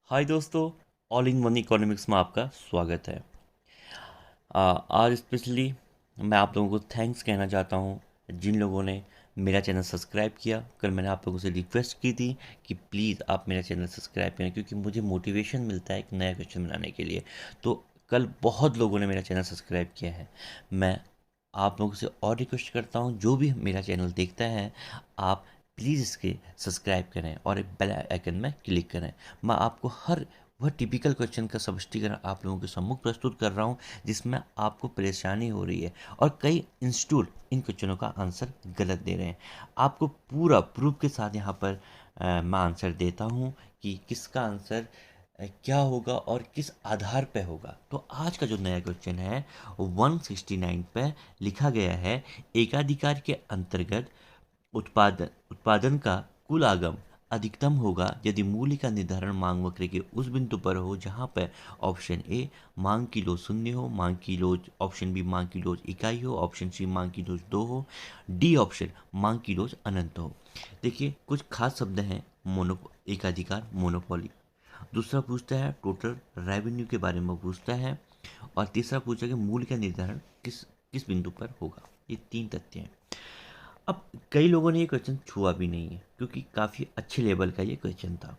हाय दोस्तों, all in one economics में आपका स्वागत है। आज स्पेशली मैं आप लोगों को थैंक्स कहना चाहता हूँ जिन लोगों ने मेरा चैनल सब्सक्राइब किया। कल मैंने आप लोगों से रिक्वेस्ट की थी कि प्लीज़ आप मेरा चैनल सब्सक्राइब करें, क्योंकि मुझे मोटिवेशन मिलता है एक नया क्वेश्चन बनाने के लिए। तो कल बहुत लोगों ने मेरा चैनल सब्सक्राइब किया है। मैं आप लोगों से और रिक्वेस्ट करता हूँ, जो भी मेरा चैनल देखता है, आप प्लीज़ इसके सब्सक्राइब करें और एक बेल आइकन में क्लिक करें। मैं आपको हर वह टिपिकल क्वेश्चन का स्पष्टीकरण आप लोगों के सम्मुख प्रस्तुत कर रहा हूँ जिसमें आपको परेशानी हो रही है, और कई इंस्टीट्यूट इन क्वेश्चनों का आंसर गलत दे रहे हैं। आपको पूरा प्रूफ के साथ यहाँ पर मैं आंसर देता हूँ कि किसका आंसर क्या होगा और किस आधार पे होगा। तो आज का जो नया क्वेश्चन है 169 पे लिखा गया है, एकाधिकार के अंतर्गत उत्पादन का कुल आगम अधिकतम होगा यदि मूल्य का निर्धारण मांग वक्र के उस बिंदु पर हो जहां पर ऑप्शन ए मांग की लोच शून्य हो, मांग की लोच, ऑप्शन बी मांग की लोच इकाई हो, ऑप्शन सी मांग की लोच 2 हो, डी ऑप्शन मांग की लोच अनंत हो। देखिए, कुछ खास शब्द हैं। मोनो एकाधिकार, मोनोपोली। दूसरा पूछता है टोटल रेवेन्यू के बारे में पूछता है, और तीसरा पूछा कि मूल्य का निर्धारण किस किस बिंदु पर होगा। ये 3 तथ्य हैं। अब कई लोगों ने ये क्वेश्चन छुआ भी नहीं है, क्योंकि काफ़ी अच्छे लेवल का ये क्वेश्चन था।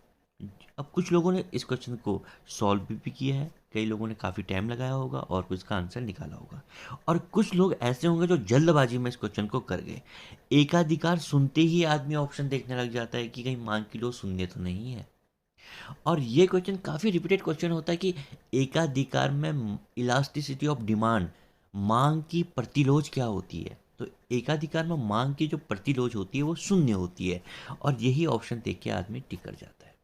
अब कुछ लोगों ने इस क्वेश्चन को सॉल्व भी किया है, कई लोगों ने काफ़ी टाइम लगाया होगा और कुछ का आंसर निकाला होगा, और कुछ लोग ऐसे होंगे जो जल्दबाजी में इस क्वेश्चन को कर गए। एकाधिकार सुनते ही आदमी ऑप्शन देखने लग जाता है कि कहीं मांग की लो शून्य तो नहीं है। और ये क्वेश्चन काफ़ी रिपीटेड क्वेश्चन होता है कि एकाधिकार में इलास्टिसिटी ऑफ डिमांड, मांग की प्रतिलोज क्या होती है। तो एकाधिकार में मांग की जो प्रतिलोज होती है वो शून्य होती है, और यही ऑप्शन देख के आदमी टिक कर जाता है।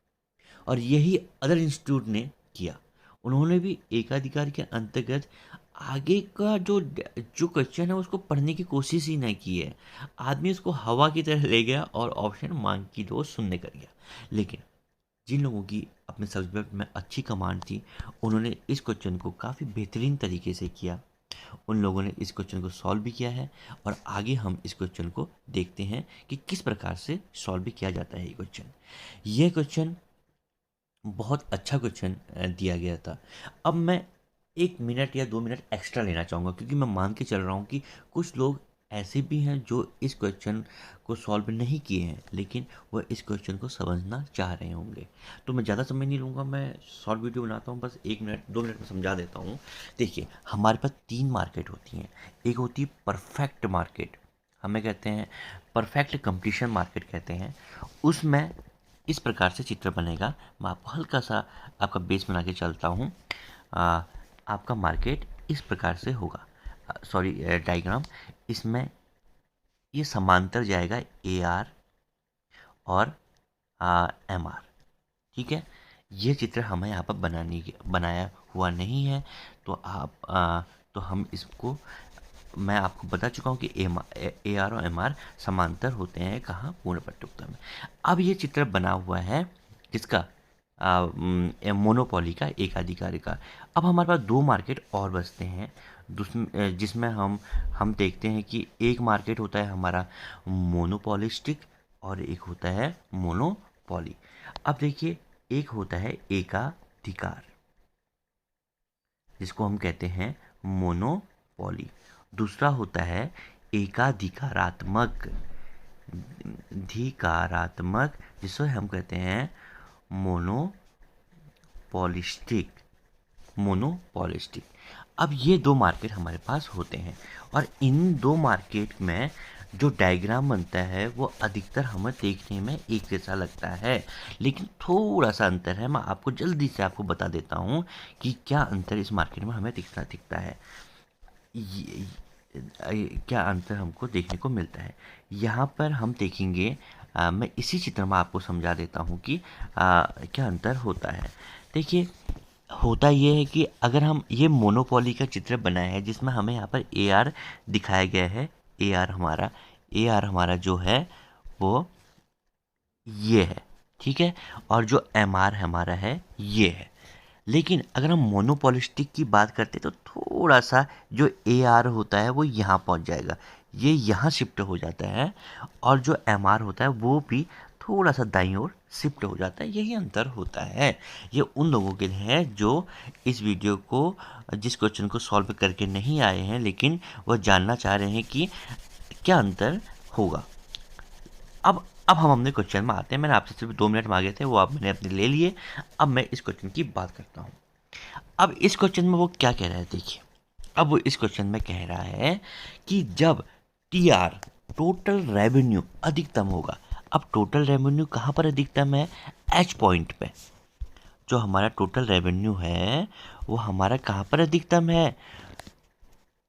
और यही अदर इंस्टीट्यूट ने किया। उन्होंने भी एकाधिकार के अंतर्गत आगे का जो जो क्वेश्चन है उसको पढ़ने की कोशिश ही नहीं की है। आदमी उसको हवा की तरह ले गया और ऑप्शन मांग की लोज शून्य कर गया। लेकिन जिन लोगों की अपने सब्जेक्ट में अच्छी कमांड थी, उन्होंने इस क्वेश्चन को काफ़ी बेहतरीन तरीके से किया। उन लोगों ने इस क्वेश्चन को सॉल्व भी किया है, और आगे हम इस क्वेश्चन को देखते हैं कि किस प्रकार से सॉल्व भी किया जाता है। ये क्वेश्चन बहुत अच्छा क्वेश्चन दिया गया था। अब मैं 1 मिनट या 2 मिनट एक्स्ट्रा लेना चाहूँगा, क्योंकि मैं मान के चल रहा हूँ कि कुछ लोग ऐसे भी हैं जो इस क्वेश्चन को सॉल्व नहीं किए हैं, लेकिन वह इस क्वेश्चन को समझना चाह रहे होंगे। तो मैं ज़्यादा समय नहीं लूँगा, मैं शॉर्ट वीडियो बनाता हूँ, बस 1 मिनट 2 मिनट में समझा देता हूँ। देखिए, हमारे पास 3 मार्केट होती हैं। एक होती है परफेक्ट मार्केट, हमें कहते हैं परफेक्ट कंप्लीशन मार्केट कहते हैं। उसमें इस प्रकार से चित्र बनेगा। मैं आपको हल्का सा आपका बेस बना के चलता हूँ। आपका मार्केट इस प्रकार से होगा, सॉरी डायग्राम। इसमें ये समांतर जाएगा ए आर और एम आर। ठीक है, ये चित्र हमें यहाँ पर बनाया हुआ नहीं है। तो तो हम इसको, मैं आपको बता चुका हूँ कि ए आर और एम आर समांतर होते हैं कहाँ, पूर्ण पट्टुक्ता में। अब ये चित्र बना हुआ है किसका, मोनोपोली का, एकाधिकारी का। अब हमारे पास 2 मार्केट और बचते हैं, जिसमें हम देखते हैं कि एक मार्केट होता है हमारा मोनोपोलिस्टिक, और एक होता है मोनोपोली। अब देखिए, एक होता है एकाधिकार, जिसको हम कहते हैं मोनोपोली। दूसरा होता है एकाधिकारात्मक, धिकारात्मक, जिसको हम कहते हैं मोनोपोलिस्टिक। मोनोपोलिस्टिक। अब ये 2 मार्केट हमारे पास होते हैं, और इन 2 मार्केट में जो डायग्राम बनता है वो अधिकतर हमें देखने में एक जैसा लगता है, लेकिन थोड़ा सा अंतर है। मैं आपको जल्दी से आपको बता देता हूँ कि क्या अंतर इस मार्केट में हमें दिखता है। ये, क्या अंतर हमको देखने को मिलता है। यहाँ पर हम देखेंगे, मैं इसी चित्र में आपको समझा देता हूँ कि क्या अंतर होता है। देखिए, होता ये है कि अगर हम ये मोनोपोली का चित्र बनाया है, जिसमें हमें यहाँ पर ए आर दिखाया गया है। ए आर हमारा जो है वो ये है, ठीक है, और जो एम आर हमारा है ये है। लेकिन अगर हम मोनोपोलिस्टिक की बात करते हैं तो थोड़ा सा जो ए आर होता है वो यहाँ पहुँच जाएगा, ये यहाँ शिफ्ट हो जाता है, और जो एम आर होता है वो भी थोड़ा सा दाईं ओर शिफ्ट हो जाता है। यही अंतर होता है। ये उन लोगों के लिए है जो इस वीडियो को, जिस क्वेश्चन को सॉल्व करके नहीं आए हैं लेकिन वह जानना चाह रहे हैं कि क्या अंतर होगा। अब हम अपने क्वेश्चन में आते हैं। मैंने आपसे सिर्फ 2 मिनट मांगे थे, वो आप मैंने अपने ले लिए। अब मैं इस क्वेश्चन की बात करता हूँ। अब इस क्वेश्चन में वो क्या कह रहा है देखिए। अब वो इस क्वेश्चन में कह रहा है कि जब टीआर टोटल रेवेन्यू अधिकतम होगा। अब टोटल रेवेन्यू कहाँ पर अधिकतम है? एच पॉइंट पे। जो हमारा टोटल रेवेन्यू है वो हमारा कहाँ पर अधिकतम है?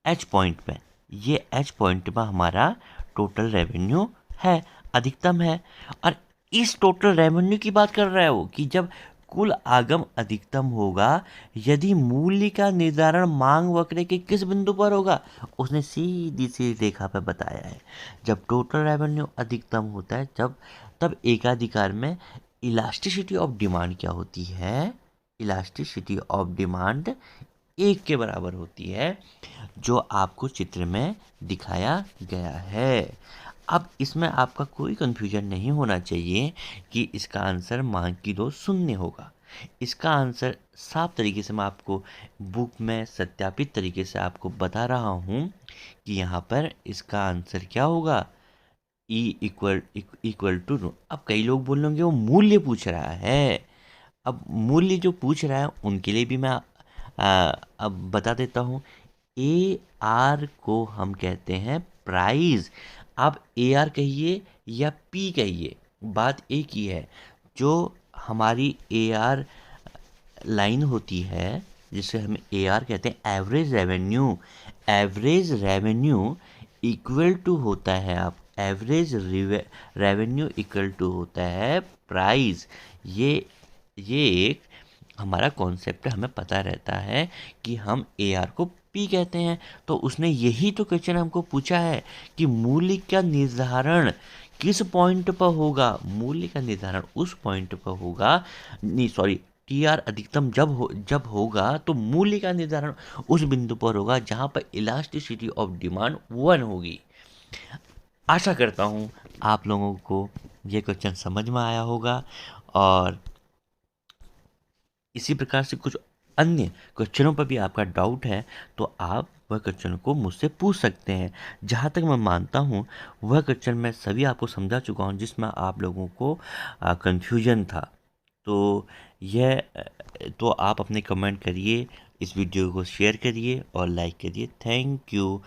एच पॉइंट पे। ये एच पॉइंट पर हमारा टोटल रेवेन्यू है, अधिकतम है। और इस टोटल रेवेन्यू की बात कर रहा है वो कि जब कुल आगम अधिकतम होगा यदि मूल्य का निर्धारण मांग वक्र के किस बिंदु पर होगा। उसने सीधी सी रेखा पर बताया है। जब टोटल रेवेन्यू अधिकतम होता है तब एकाधिकार में इलास्टिसिटी ऑफ डिमांड क्या होती है? इलास्टिसिटी ऑफ डिमांड 1 के बराबर होती है, जो आपको चित्र में दिखाया गया है। अब इसमें आपका कोई कंफ्यूजन नहीं होना चाहिए कि इसका आंसर मांग की 2 शून्य होगा। इसका आंसर साफ तरीके से मैं आपको बुक में सत्यापित तरीके से आपको बता रहा हूँ कि यहाँ पर इसका आंसर क्या होगा? E equal to. अब कई लोग बोलेंगे वो मूल्य पूछ रहा है। अब मूल्य जो पूछ रहा है उनके लिए भी मैं अब बता देता हूँ। ए आर को हम कहते हैं प्राइस। आप ए आर कहिए या पी कहिए, बात एक ही है। जो हमारी ए आर लाइन होती है जिसे हम ए आर कहते हैं, average revenue. Average revenue equal to होता है, आप एवरेज रेवेन्यू इक्वल टू होता है प्राइस। ये एक हमारा कॉन्सेप्ट हमें पता रहता है कि हम ए आर को पी कहते हैं। तो उसने यही तो क्वेश्चन हमको पूछा है कि मूल्य का निर्धारण किस पॉइंट पर होगा। मूल्य का निर्धारण उस पॉइंट पर होगा, नहीं सॉरी, टी आर अधिकतम जब होगा तो मूल्य का निर्धारण उस बिंदु पर होगा जहां पर इलास्टिसिटी ऑफ डिमांड 1 होगी। आशा करता हूं आप लोगों को ये क्वेश्चन समझ में आया होगा। और इसी प्रकार से कुछ अन्य क्वेश्चनों पर भी आपका डाउट है तो आप वह क्वेश्चन को मुझसे पूछ सकते हैं। जहाँ तक मैं मानता हूँ वह क्वेश्चन मैं सभी आपको समझा चुका हूँ जिसमें आप लोगों को कन्फ्यूजन था। तो यह तो आप अपने कमेंट करिए, इस वीडियो को शेयर करिए और लाइक करिए। Thank you